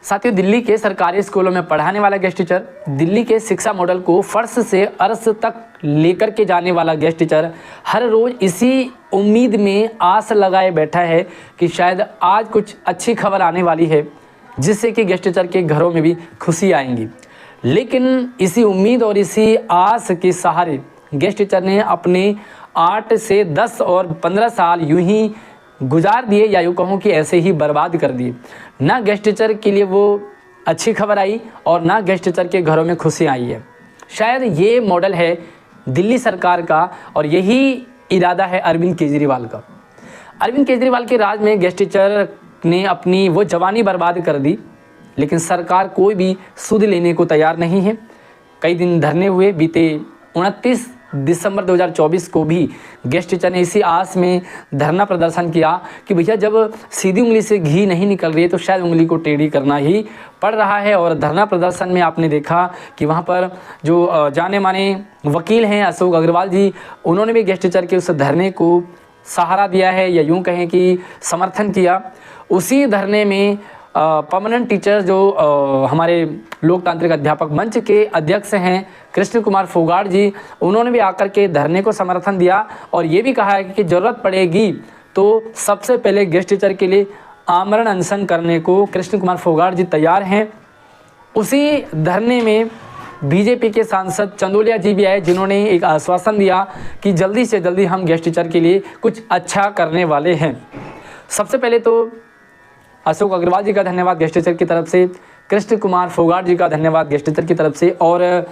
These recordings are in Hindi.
साथियों, दिल्ली के सरकारी स्कूलों में पढ़ाने वाला गेस्ट टीचर, दिल्ली के शिक्षा मॉडल को फर्श से अर्श तक लेकर के जाने वाला गेस्ट टीचर हर रोज़ इसी उम्मीद में आस लगाए बैठा है कि शायद आज कुछ अच्छी खबर आने वाली है जिससे कि गेस्ट टीचर के घरों में भी खुशी आएंगी। लेकिन इसी उम्मीद और इसी आस के सहारे गेस्ट टीचर ने अपने 8 से 10 और 15 साल यूं ही गुजार दिए, या यूँ कहूँ कि ऐसे ही बर्बाद कर दिए। ना गेस्ट टीचर के लिए वो अच्छी खबर आई और ना गेस्ट टीचर के घरों में खुशी आई है। शायद ये मॉडल है दिल्ली सरकार का और यही इरादा है अरविंद केजरीवाल का। अरविंद केजरीवाल के राज में गेस्ट टीचर ने अपनी वो जवानी बर्बाद कर दी, लेकिन सरकार कोई भी सुध लेने को तैयार नहीं है। कई दिन धरने हुए, बीते 29 दिसंबर 2024 को भी गेस्ट टीचर ने इसी आस में धरना प्रदर्शन किया कि भैया जब सीधी उंगली से घी नहीं निकल रही है तो शायद उंगली को टेढ़ी करना ही पड़ रहा है। और धरना प्रदर्शन में आपने देखा कि वहाँ पर जो जाने माने वकील हैं अशोक अग्रवाल जी, उन्होंने भी गेस्ट टीचर के उस धरने को सहारा दिया है, या यूँ कहें कि समर्थन किया। उसी धरने में परमानेंट टीचर जो हमारे लोकतांत्रिक अध्यापक मंच के अध्यक्ष हैं कृष्ण कुमार फोगाट जी, उन्होंने भी आकर के धरने को समर्थन दिया और ये भी कहा है कि ज़रूरत पड़ेगी तो सबसे पहले गेस्ट टीचर के लिए आमरण अनशन करने को कृष्ण कुमार फोगाट जी तैयार हैं। उसी धरने में बीजेपी के सांसद चंदोलिया जी भी आए, जिन्होंने एक आश्वासन दिया कि जल्दी से जल्दी हम गेस्ट टीचर के लिए कुछ अच्छा करने वाले हैं। सबसे पहले तो अशोक अग्रवाल जी का धन्यवाद गेस्ट टीचर की तरफ से, कृष्ण कुमार फोगाट जी का धन्यवाद गेस्ट टीचर की तरफ से, और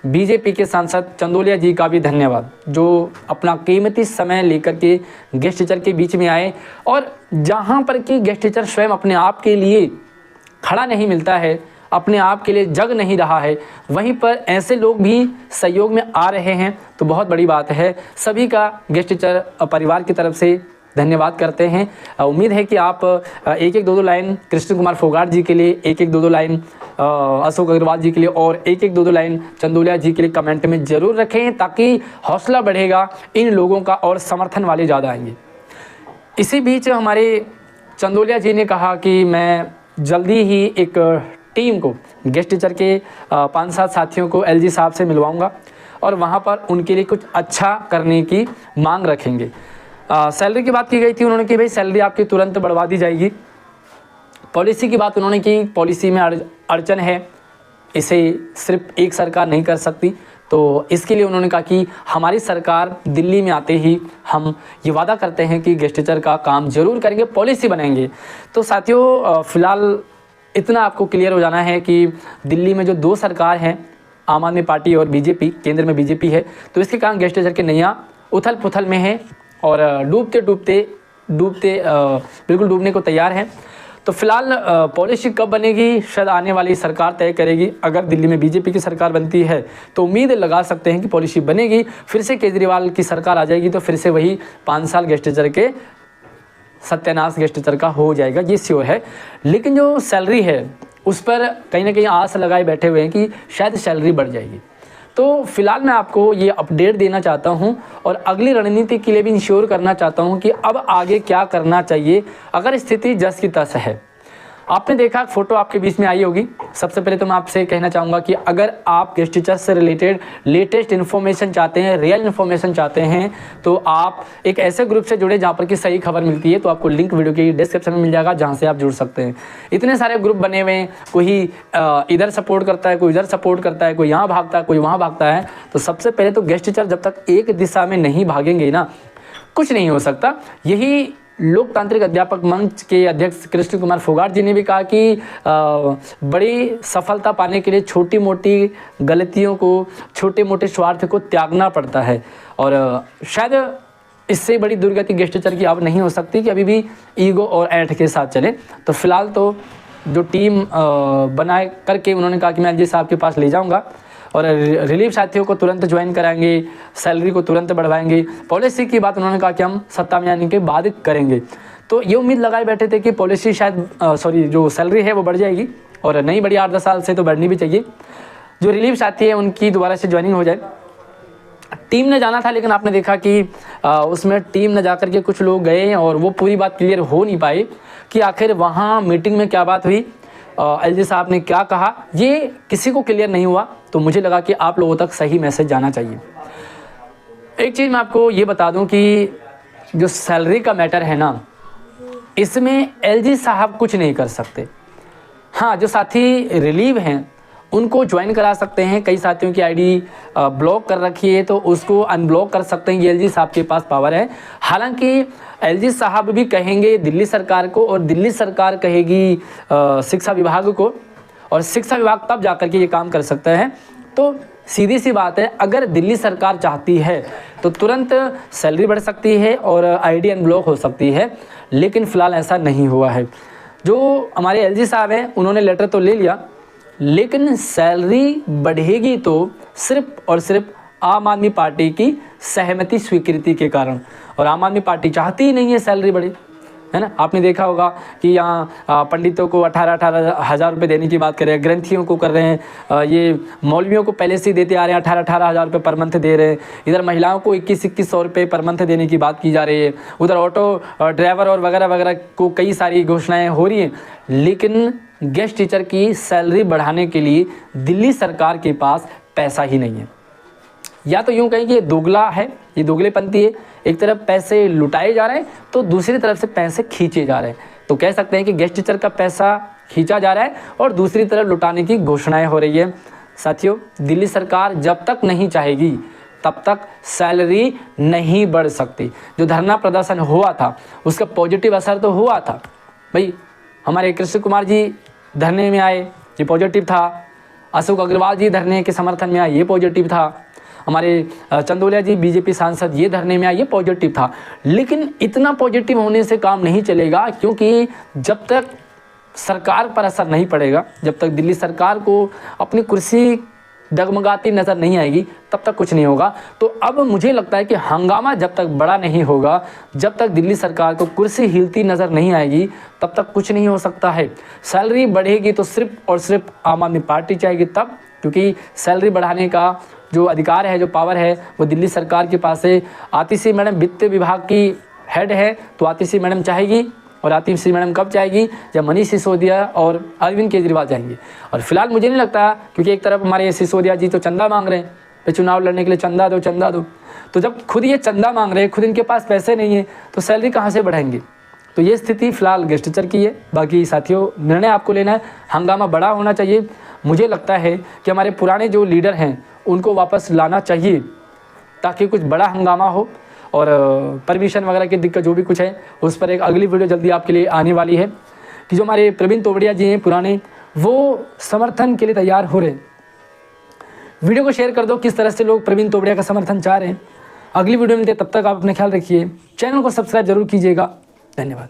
बीजेपी के सांसद चंदोलिया जी का भी धन्यवाद जो अपना कीमती समय लेकर के गेस्ट टीचर के बीच में आए। और जहाँ पर कि गेस्ट टीचर स्वयं अपने आप के लिए खड़ा नहीं मिलता है, अपने आप के लिए जग नहीं रहा है, वहीं पर ऐसे लोग भी सहयोग में आ रहे हैं, तो बहुत बड़ी बात है। सभी का गेस्ट टीचर परिवार की तरफ से धन्यवाद करते हैं। उम्मीद है कि आप एक एक दो लाइन कृष्ण कुमार फोगाट जी के लिए, एक एक दो लाइन अशोक अग्रवाल जी के लिए और एक एक दो लाइन चंदोलिया जी के लिए कमेंट में ज़रूर रखें, ताकि हौसला बढ़ेगा इन लोगों का और समर्थन वाले ज़्यादा आएंगे। इसी बीच हमारे चंदोलिया जी ने कहा कि मैं जल्दी ही एक टीम को, गेस्ट टीचर के 5-7 साथियों को एलजी साहब से मिलवाऊंगा और वहाँ पर उनके लिए कुछ अच्छा करने की मांग रखेंगे। सैलरी की बात की गई थी उन्होंने कि भाई सैलरी आपकी तुरंत बढ़वा दी जाएगी। पॉलिसी की बात उन्होंने की, पॉलिसी में अड़चन है, इसे सिर्फ एक सरकार नहीं कर सकती, तो इसके लिए उन्होंने कहा कि हमारी सरकार दिल्ली में आते ही हम ये वादा करते हैं कि गेस्ट टीचर का काम ज़रूर करेंगे, पॉलिसी बनाएंगे। तो साथियों, फ़िलहाल इतना आपको क्लियर हो जाना है कि दिल्ली में जो 2 सरकार हैं, आम आदमी पार्टी और बीजेपी, केंद्र में बीजेपी है, तो इसके कारण गेस्ट टीचर के नैया उथल पुथल में है और डूबते बिल्कुल डूबने को तैयार हैं। तो फिलहाल पॉलिसी कब बनेगी शायद आने वाली सरकार तय करेगी। अगर दिल्ली में बीजेपी की सरकार बनती है तो उम्मीद लगा सकते हैं कि पॉलिसी बनेगी, फिर से केजरीवाल की सरकार आ जाएगी तो फिर से वही 5 साल गेस्ट टीचर के सत्यानाश गेस्ट टीचर का हो जाएगा, ये श्योर है। लेकिन जो सैलरी है उस पर कहीं ना कहीं आस लगाए बैठे हुए हैं कि शायद सैलरी बढ़ जाएगी। तो फिलहाल मैं आपको ये अपडेट देना चाहता हूँ और अगली रणनीति के लिए भी इंश्योर करना चाहता हूँ कि अब आगे क्या करना चाहिए अगर स्थिति जस की तस है। आपने देखा फोटो आपके बीच में आई होगी। सबसे पहले तो मैं आपसे कहना चाहूँगा कि अगर आप गेस्ट टीचर से रिलेटेड लेटेस्ट इन्फॉर्मेशन चाहते हैं, रियल इन्फॉर्मेशन चाहते हैं, तो आप एक ऐसे ग्रुप से जुड़े जहाँ पर कि सही खबर मिलती है। तो आपको लिंक वीडियो की डिस्क्रिप्शन में मिल जाएगा, जहाँ से आप जुड़ सकते हैं। इतने सारे ग्रुप बने हुए हैं, कोई इधर सपोर्ट करता है, कोई इधर सपोर्ट करता है, कोई यहाँ भागता है, कोई वहाँ भागता है। तो सबसे पहले तो गेस्ट टीचर जब तक एक दिशा में नहीं भागेंगे ना, कुछ नहीं हो सकता। यही लोकतांत्रिक अध्यापक मंच के अध्यक्ष कृष्ण कुमार फोगाट जी ने भी कहा कि बड़ी सफलता पाने के लिए छोटी मोटी गलतियों को, छोटे मोटे स्वार्थ को त्यागना पड़ता है। और शायद इससे बड़ी दुर्गति गेस्ट टीचर की अब नहीं हो सकती कि अभी भी ईगो और ऐठ के साथ चले। तो फिलहाल तो जो टीम बनाए करके उन्होंने कहा कि मैं एलजी साहब के पास ले जाऊँगा और रिलीफ साथियों को तुरंत ज्वाइन कराएंगे, सैलरी को तुरंत बढ़वाएंगे। पॉलिसी की बात उन्होंने कहा कि हम सत्ता में आने के बाद करेंगे। तो ये उम्मीद लगाए बैठे थे कि पॉलिसी शायद जो सैलरी है वो बढ़ जाएगी और नहीं बढ़ी 8-10 साल से तो बढ़नी भी चाहिए। जो रिलीफ साथी है उनकी दोबारा से ज्वाइनिंग हो जाए। टीम ने जाना था, लेकिन आपने देखा कि उसमें टीम न जाकर के कुछ लोग गए और वो पूरी बात क्लियर हो नहीं पाई कि आखिर वहाँ मीटिंग में क्या बात हुई, एलजी साहब ने क्या कहा ये किसी को क्लियर नहीं हुआ, तो मुझे लगा कि आप लोगों तक सही मैसेज जाना चाहिए। एक चीज़ मैं आपको ये बता दूं कि जो सैलरी का मैटर है ना, इसमें एलजी साहब कुछ नहीं कर सकते। हाँ, जो साथी रिलीव हैं उनको ज्वाइन करा सकते हैं। कई साथियों की आईडी ब्लॉक कर रखी है तो उसको अनब्लॉक कर सकते हैं, ये एलजी साहब के पास पावर है। हालांकि एलजी साहब भी कहेंगे दिल्ली सरकार को और दिल्ली सरकार कहेगी शिक्षा विभाग को, और शिक्षा विभाग तब जाकर के ये काम कर सकता है। तो सीधी सी बात है, अगर दिल्ली सरकार चाहती है तो तुरंत सैलरी बढ़ सकती है और आईडी अनब्लॉक हो सकती है, लेकिन फ़िलहाल ऐसा नहीं हुआ है। जो हमारे एलजी साहब हैं उन्होंने लेटर तो ले लिया, लेकिन सैलरी बढ़ेगी तो सिर्फ और सिर्फ आम आदमी पार्टी की सहमति स्वीकृति के कारण, और आम आदमी पार्टी चाहती ही नहीं है सैलरी बढ़े, है ना। आपने देखा होगा कि यहाँ पंडितों को 18-18 हज़ार रुपये देने की बात कर रहे हैं, ग्रंथियों को कर रहे हैं, ये मौलवियों को पहले से देते आ रहे हैं, 18-18 हज़ार रुपये पर मंथ दे रहे हैं। इधर महिलाओं को 21-21 रुपये पर मंथ देने की बात की जा रही है। उधर ऑटो ड्राइवर और वगैरह वगैरह को कई सारी घोषणाएँ हो रही हैं, लेकिन गेस्ट टीचर की सैलरी बढ़ाने के लिए दिल्ली सरकार के पास पैसा ही नहीं है। या तो यूँ कहें कि ये दोगला है, ये दोगलेपंथी है। एक तरफ पैसे लुटाए जा रहे हैं तो दूसरी तरफ से पैसे खींचे जा रहे हैं। तो कह सकते हैं कि गेस्ट टीचर का पैसा खींचा जा रहा है और दूसरी तरफ लुटाने की घोषणाएं हो रही है। साथियों, दिल्ली सरकार जब तक नहीं चाहेगी तब तक सैलरी नहीं बढ़ सकती। जो धरना प्रदर्शन हुआ था उसका पॉजिटिव असर तो हुआ था भाई। हमारे कृष्ण कुमार जी धरने में आए, ये पॉजिटिव था। अशोक अग्रवाल जी धरने के समर्थन में आए, ये पॉजिटिव था। हमारे चंदोलिया जी बीजेपी सांसद ये धरने में आए, ये पॉजिटिव था। लेकिन इतना पॉजिटिव होने से काम नहीं चलेगा, क्योंकि जब तक सरकार पर असर नहीं पड़ेगा, जब तक दिल्ली सरकार को अपनी कुर्सी डगमगाती नज़र नहीं आएगी, तब तक कुछ नहीं होगा। तो अब मुझे लगता है कि हंगामा जब तक बड़ा नहीं होगा, जब तक दिल्ली सरकार को कुर्सी हिलती नज़र नहीं आएगी, तब तक कुछ नहीं हो सकता है। सैलरी बढ़ेगी तो सिर्फ और सिर्फ आम आदमी पार्टी चाहेगी तब, क्योंकि सैलरी बढ़ाने का जो अधिकार है, जो पावर है, वो दिल्ली सरकार के पास है। आतिशी मैडम वित्त विभाग की हेड है, तो आतिशी मैडम चाहेगी, और आतिशी मैडम कब चाहेगी? जब मनीष सिसोदिया और अरविंद केजरीवाल चाहेंगे। और फिलहाल मुझे नहीं लगता, क्योंकि एक तरफ हमारे सिसोदिया जी तो चंदा मांग रहे हैं, चुनाव लड़ने के लिए चंदा दो चंदा दो। तो जब खुद ये चंदा मांग रहे हैं, खुद इनके पास पैसे नहीं है, तो सैलरी कहाँ से बढ़ाएंगे? तो ये स्थिति फिलहाल गेस्ट टीचर की है। बाकी साथियों, निर्णय आपको लेना है, हंगामा बड़ा होना चाहिए। मुझे लगता है कि हमारे पुराने जो लीडर हैं उनको वापस लाना चाहिए, ताकि कुछ बड़ा हंगामा हो। और परमिशन वगैरह की दिक्कत जो भी कुछ है, उस पर एक अगली वीडियो जल्दी आपके लिए आने वाली है, कि जो हमारे प्रवीण तोबड़िया जी हैं पुराने, वो समर्थन के लिए तैयार हो रहे हैं। वीडियो को शेयर कर दो किस तरह से लोग प्रवीण तोबड़िया का समर्थन चाह रहे हैं। अगली वीडियो मिलते हैं, तब तक आप अपना ख्याल रखिए। चैनल को सब्सक्राइब जरूर कीजिएगा। धन्यवाद।